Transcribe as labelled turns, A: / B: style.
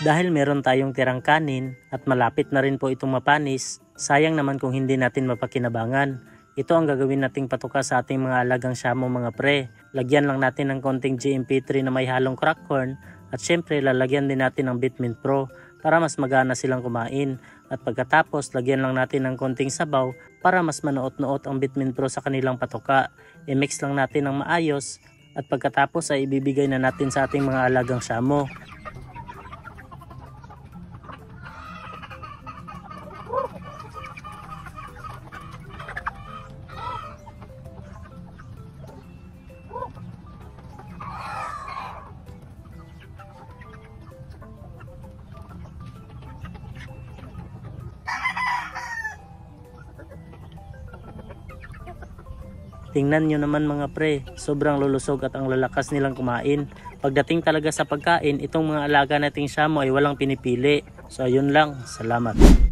A: Dahil meron tayong tirang kanin at malapit na rin po itong mapanis, sayang naman kung hindi natin mapakinabangan. Ito ang gagawin nating patuka sa ating mga alagang shamo mga pre. Lagyan lang natin ng konting GMP3 na may halong crack corn at syempre lalagyan din natin ng Bitmint Pro para mas magana silang kumain. At pagkatapos lagyan lang natin ng konting sabaw para mas manuot-nuot ang Bitmint Pro sa kanilang patuka. I-mix lang natin ng maayos at pagkatapos ay ibibigay na natin sa ating mga alagang shamo. Tingnan nyo naman mga pre, sobrang lulusog at ang lalakas nilang kumain. Pagdating talaga sa pagkain, itong mga alaga nating shamo ay walang pinipili. So ayun lang, salamat.